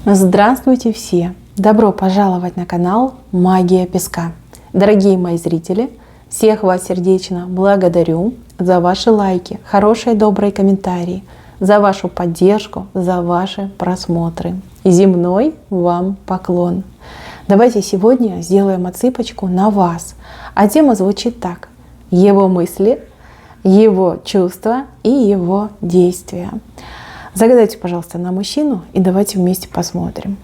Здравствуйте все! Добро пожаловать на канал Магия Песка. Дорогие мои зрители, всех вас сердечно благодарю за ваши лайки, хорошие добрые комментарии, за вашу поддержку, за ваши просмотры. Земной вам поклон. Давайте сегодня сделаем отсыпочку на вас. А тема звучит так: его мысли, его чувства и его действия. Загадайте, пожалуйста, на мужчину и давайте вместе посмотрим.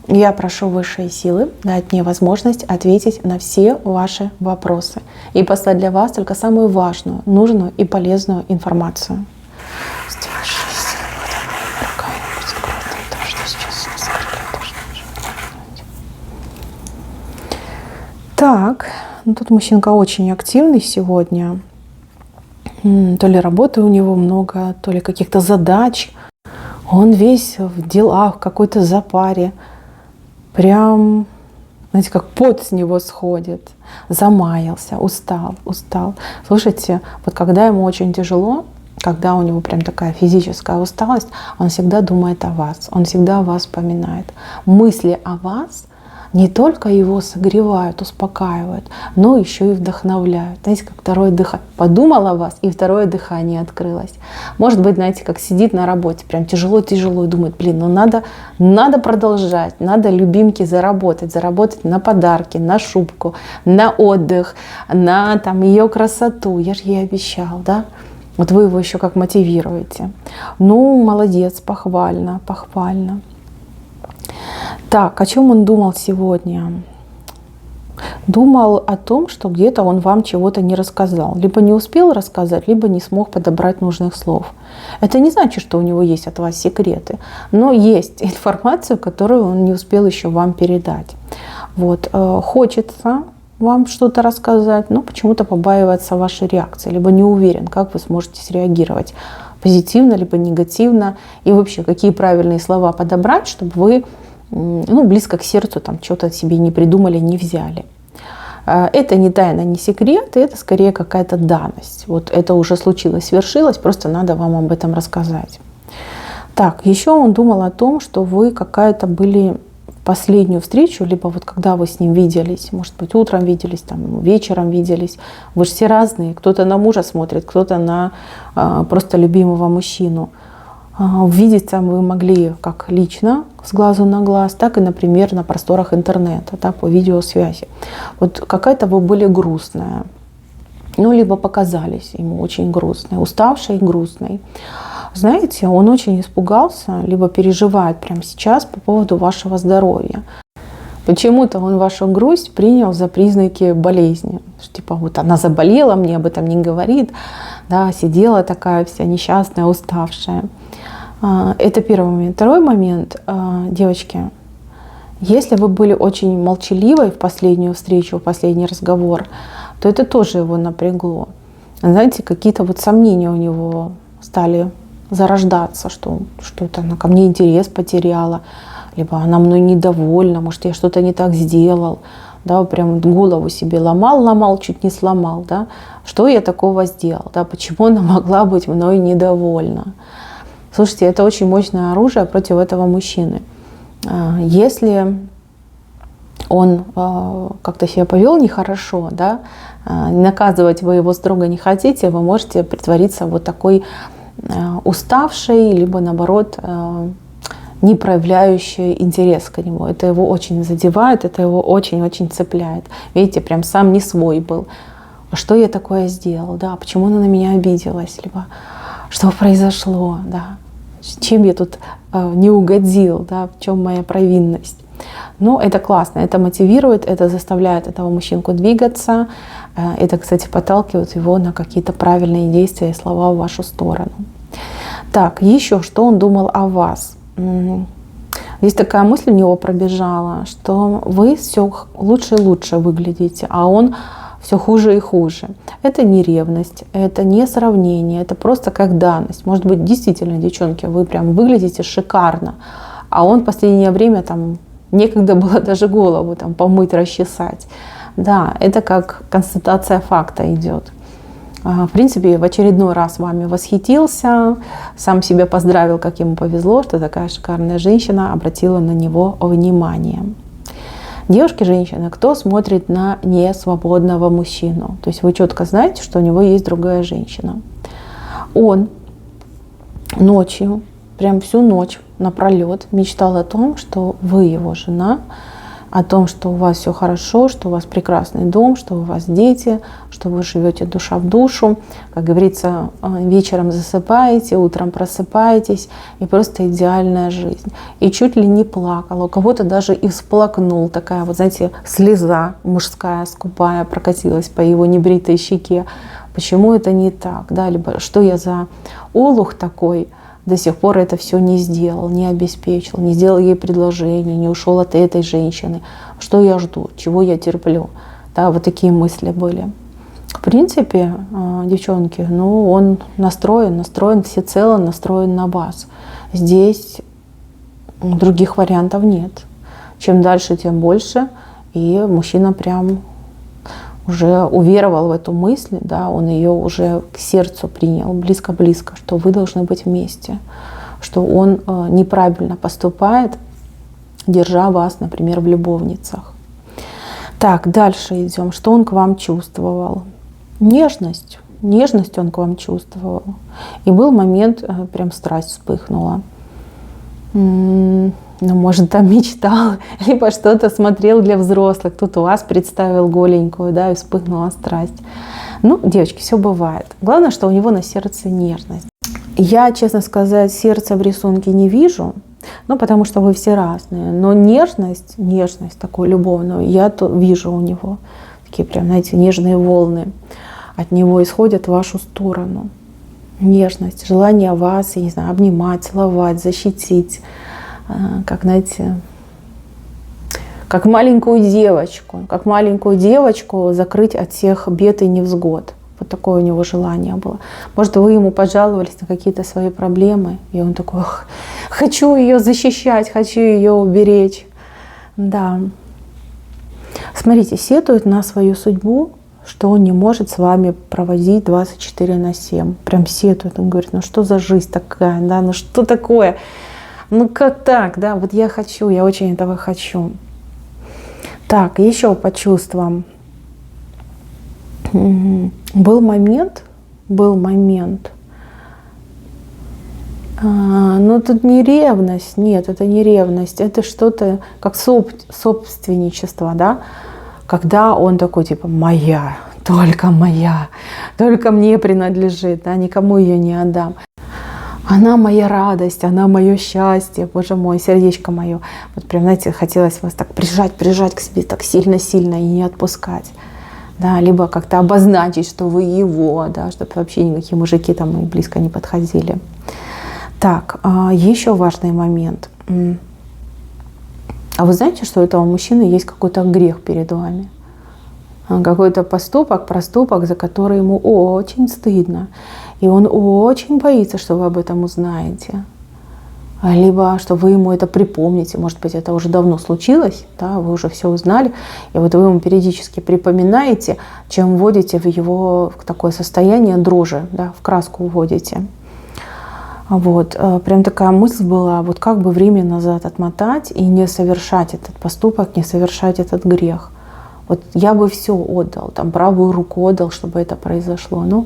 Я прошу высшие силы дать мне возможность ответить на все ваши вопросы и послать для вас только самую важную, нужную и полезную информацию. Так, ну тут мужчинка очень активный сегодня. То ли работы у него много, то ли каких-то задач. Он весь в делах, в какой-то запаре. Прям, знаете, как пот с него сходит. Замаялся, устал. Слушайте, вот когда ему очень тяжело, когда у него прям такая физическая усталость, он всегда думает о вас, он всегда о вас вспоминает. Мысли о вас не только его согревают, успокаивают, но еще и вдохновляют. Знаете, как второе дыхание. Подумал о вас, и второе дыхание открылось. Может быть, знаете, как сидит на работе, прям тяжело и думает: блин, ну надо продолжать, надо любимке заработать на подарки, на шубку, на отдых, на там ее красоту. Я же ей обещал, да? Вот вы его еще как мотивируете. Ну, молодец, похвально. Так, о чем он думал сегодня? Думал о том, что где-то он вам чего-то не рассказал. Либо не успел рассказать, либо не смог подобрать нужных слов. Это не значит, что у него есть от вас секреты, но есть информация, которую он не успел еще вам передать. Вот. Хочется вам что-то рассказать, но почему-то побаивается вашей реакции, либо не уверен, как вы сможете среагировать. Позитивно, либо негативно. И вообще, какие правильные слова подобрать, чтобы вы близко к сердцу там что-то себе не придумали, не взяли. Это не тайна, не секрет, это скорее какая-то данность. Вот это уже случилось, свершилось, просто надо вам об этом рассказать. Так, еще он думал о том, что вы какая-то были в последнюю встречу, либо вот когда вы с ним виделись, может быть, утром виделись, там, вечером виделись. Вы же все разные, кто-то на мужа смотрит, кто-то на просто любимого мужчину. Увидеться вы могли как лично, с глазу на глаз, так и, например, на просторах интернета, да, по видеосвязи. Вот какая-то вы были грустная, либо показались ему очень грустной, уставшей и грустной. Знаете, он очень испугался, либо переживает прямо сейчас по поводу вашего здоровья. Почему-то он вашу грусть принял за признаки болезни. Типа вот она заболела, мне об этом не говорит, да, сидела такая вся несчастная, уставшая. Это первый момент. Второй момент, девочки, если вы были очень молчаливой в последнюю встречу, в последний разговор, то это тоже его напрягло. Знаете, какие-то вот сомнения у него стали зарождаться, что что-то она ко мне интерес потеряла, либо она мной недовольна, может, я что-то не так сделал. Да, прям голову себе ломал, чуть не сломал. Да? Что я такого сделал? Да? Почему она могла быть мной недовольна? Слушайте, это очень мощное оружие против этого мужчины. Если он как-то себя повел нехорошо, да, наказывать вы его строго не хотите, вы можете притвориться вот такой уставшей, либо наоборот не проявляющий интерес к нему. Это его очень задевает, это его очень-очень цепляет. Видите, прям сам не свой был. Что я такое сделал? Да, почему она на меня обиделась? Либо что произошло? Да, чем я тут не угодил? Да, в чем моя провинность? Но это классно, это мотивирует, это заставляет этого мужчинку двигаться. Это, кстати, подталкивает его на какие-то правильные действия и слова в вашу сторону. Так, еще что он думал о вас? Здесь такая мысль у него пробежала, что вы все лучше и лучше выглядите, а он все хуже и хуже. Это не ревность, это не сравнение, это просто как данность. Может быть, действительно, девчонки, вы прям выглядите шикарно, а он в последнее время там некогда было даже голову там помыть, расчесать. Да, это как констатация факта идет. В принципе, в очередной раз вами восхитился, сам себя поздравил, как ему повезло, что такая шикарная женщина обратила на него внимание. Девушки, женщины, кто смотрит на несвободного мужчину? То есть вы четко знаете, что у него есть другая женщина. Он ночью, прям всю ночь напролет мечтал о том, что вы его жена, о том, что у вас все хорошо, что у вас прекрасный дом, что у вас дети, что вы живете душа в душу. Как говорится, вечером засыпаете, утром просыпаетесь, и просто идеальная жизнь. И чуть ли не плакал, у кого-то даже и всплакнул. Такая вот, знаете, слеза мужская, скупая, прокатилась по его небритой щеке. Почему это не так? Да? Либо что я за олух такой, до сих пор это все не сделал, не обеспечил, не сделал ей предложение, не ушел от этой женщины. Что я жду, чего я терплю? Да, вот такие мысли были. В принципе, девчонки, ну, он настроен всецело, настроен на вас. Здесь других вариантов нет. Чем дальше, тем больше. И мужчина прям уже уверовал в эту мысль, да, он ее уже к сердцу принял, близко-близко, что вы должны быть вместе, что он неправильно поступает, держа вас, например, в любовницах. Так, дальше идем. Что он к вам чувствовал? Нежность. Нежность он к вам чувствовал. И был момент, прям страсть вспыхнула. Ну, может, там мечтал, либо что-то смотрел для взрослых. Тут у вас представил голенькую, да, и вспыхнула страсть. Ну, девочки, все бывает. Главное, что у него на сердце нежность. Я, честно сказать, сердца в рисунке не вижу, ну, потому что вы все разные. Но нежность такую любовную, я то вижу у него. Такие прям, знаете, нежные волны от него исходят в вашу сторону. Нежность, желание вас, я не знаю, обнимать, целовать, защитить. Как, знаете, как маленькую девочку закрыть от всех бед и невзгод. Вот такое у него желание было. Может, вы ему пожаловались на какие-то свои проблемы, и он такой: хочу ее защищать, хочу ее уберечь. Да. Смотрите, сетует на свою судьбу, что он не может с вами проводить 24/7. Прям сетует. Он говорит: ну что за жизнь такая, да, ну что такое? Ну как так, да, вот я хочу, я очень этого хочу. Так, еще по чувствам. Был момент, но тут не ревность, нет, это не ревность, это что-то как собственничество, да, когда он такой типа моя, только мне принадлежит, да, никому ее не отдам. Она моя радость, она мое счастье, боже мой, сердечко мое. Вот прям, знаете, хотелось вас так прижать к себе так сильно-сильно и не отпускать. Да, либо как-то обозначить, что вы его, да, чтобы вообще никакие мужики там и близко не подходили. Так, еще важный момент. А вы знаете, что у этого мужчины есть какой-то грех перед вами? Какой-то проступок, за который ему очень стыдно. И он очень боится, что вы об этом узнаете. Либо что вы ему это припомните. Может быть, это уже давно случилось, да, вы уже все узнали. И вот вы ему периодически припоминаете, чем вводите в его в такое состояние дрожи, да, в краску вводите. Вот. Прям такая мысль была, вот как бы время назад отмотать и не совершать этот поступок, не совершать этот грех. Вот я бы все отдал, там правую руку отдал, чтобы это произошло. Но,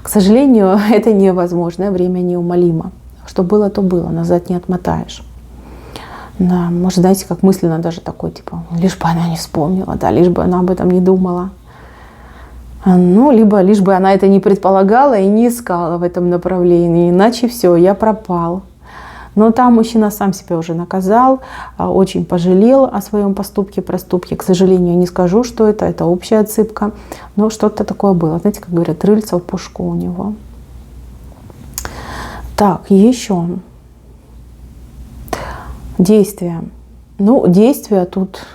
к сожалению, это невозможно, время неумолимо. Что было, то было, назад не отмотаешь. Да, может, знаете, как мысленно даже такой, типа, лишь бы она не вспомнила, да, лишь бы она об этом не думала. Ну, либо лишь бы она это не предполагала и не искала в этом направлении, иначе все, я пропал. Но там мужчина сам себя уже наказал, очень пожалел о своем проступке. К сожалению, не скажу, что это общая отсыпка, но что-то такое было. Знаете, как говорят, рыльца в пушку у него. Так, еще действия. Ну, действия тут,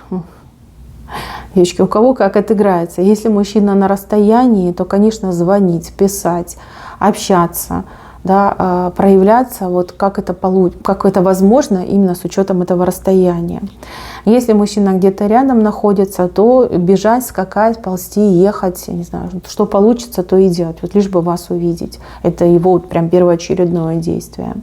девочки, у кого как отыграется. Если мужчина на расстоянии, то, конечно, звонить, писать, общаться. да, проявляться, вот как это возможно именно с учетом этого расстояния. Если мужчина где-то рядом находится, то бежать, скакать, ползти, ехать, не знаю, что получится, то и делать, вот лишь бы вас увидеть. Это его вот прям первоочередное действие.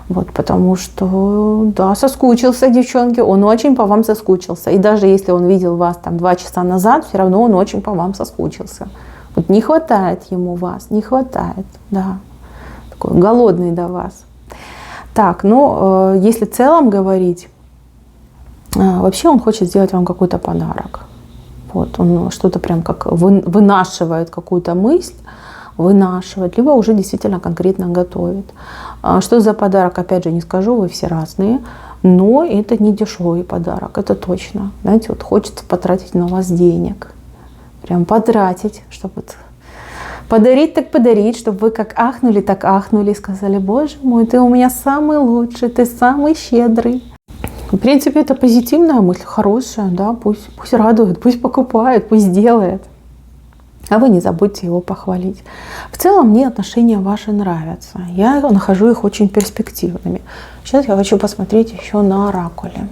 Вот, потому что, да, соскучился, девчонки, он очень по вам соскучился. И даже если он видел вас там 2 часа назад, все равно он очень по вам соскучился. Вот не хватает ему вас, не хватает, да. Такой голодный до вас. Так, ну, если в целом говорить, вообще он хочет сделать вам какой-то подарок. Вот, он что-то прям как вынашивает какую-то мысль, вынашивает, либо уже действительно конкретно готовит. Что за подарок, опять же, не скажу, вы все разные, но это не дешевый подарок, это точно. Знаете, вот хочется потратить на вас денег, прям потратить, чтобы вот подарить так подарить, чтобы вы как ахнули, так ахнули и сказали: боже мой, ты у меня самый лучший, ты самый щедрый. В принципе, это позитивная мысль, хорошая, да, пусть радует, пусть покупает, пусть делает. А вы не забудьте его похвалить. В целом мне отношения ваши нравятся. Я нахожу их очень перспективными. Сейчас я хочу посмотреть еще на оракуле.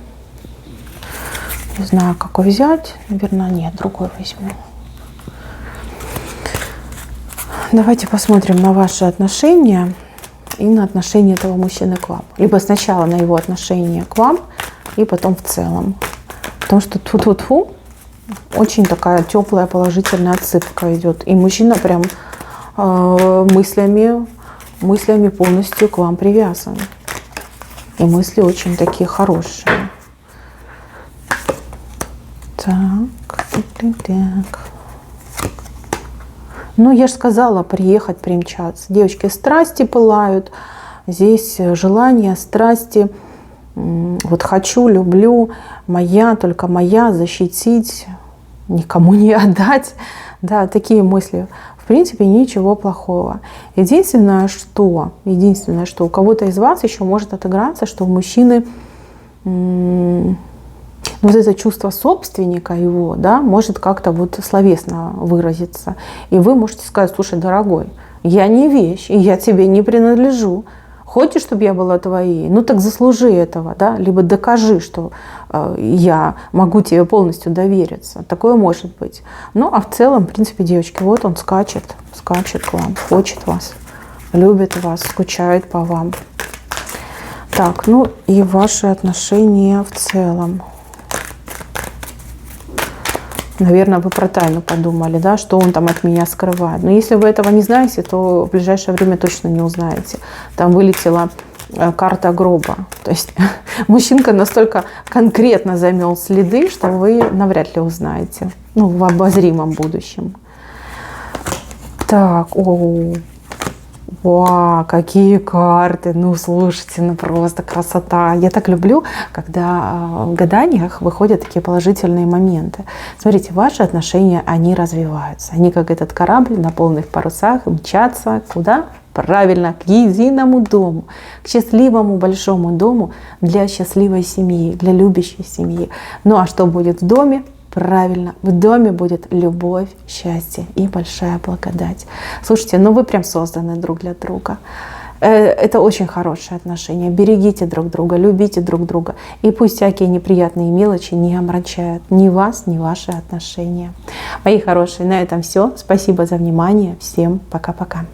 Не знаю, какой взять. Наверное, нет, другой возьму. Давайте посмотрим на ваши отношения и на отношения этого мужчины к вам. Либо сначала на его отношение к вам, и потом в целом. Потому что тьфу-тьфу-тьфу, очень такая теплая положительная отсыпка идет. И мужчина прям мыслями полностью к вам привязан. И мысли очень такие хорошие. Так. Ну, я же сказала, приехать, примчаться. Девочки, страсти пылают. Здесь желание, страсти. Вот хочу, люблю, моя, только моя, защитить, никому не отдать. Да, такие мысли. В принципе, ничего плохого. Единственное, что у кого-то из вас еще может отыграться, что у мужчины вот это чувство собственника его, да, может как-то вот словесно выразиться. И вы можете сказать: слушай, дорогой, я не вещь, и я тебе не принадлежу. Хочешь, чтобы я была твоей? Ну так заслужи этого, да? Либо докажи, что я могу тебе полностью довериться. Такое может быть. Ну а в целом, в принципе, девочки, вот он скачет к вам, хочет вас, любит вас, скучает по вам. Так, ну и ваши отношения в целом. Наверное, вы про тайну подумали, да, что он там от меня скрывает. Но если вы этого не знаете, то в ближайшее время точно не узнаете. Там вылетела карта гроба. То есть мужчинка настолько конкретно замел следы, что вы навряд ли узнаете. Ну, в обозримом будущем. Так, вау, какие карты, ну слушайте, ну просто красота. Я так люблю, когда в гаданиях выходят такие положительные моменты. Смотрите, ваши отношения, они развиваются. Они как этот корабль на полных парусах мчатся куда? Правильно, к единому дому, к счастливому большому дому для счастливой семьи, для любящей семьи. Ну а что будет в доме? Правильно, в доме будет любовь, счастье и большая благодать. Слушайте, ну вы прям созданы друг для друга. Это очень хорошие отношения. Берегите друг друга, любите друг друга. И пусть всякие неприятные мелочи не омрачают ни вас, ни ваши отношения. Мои хорошие, на этом все. Спасибо за внимание. Всем пока-пока.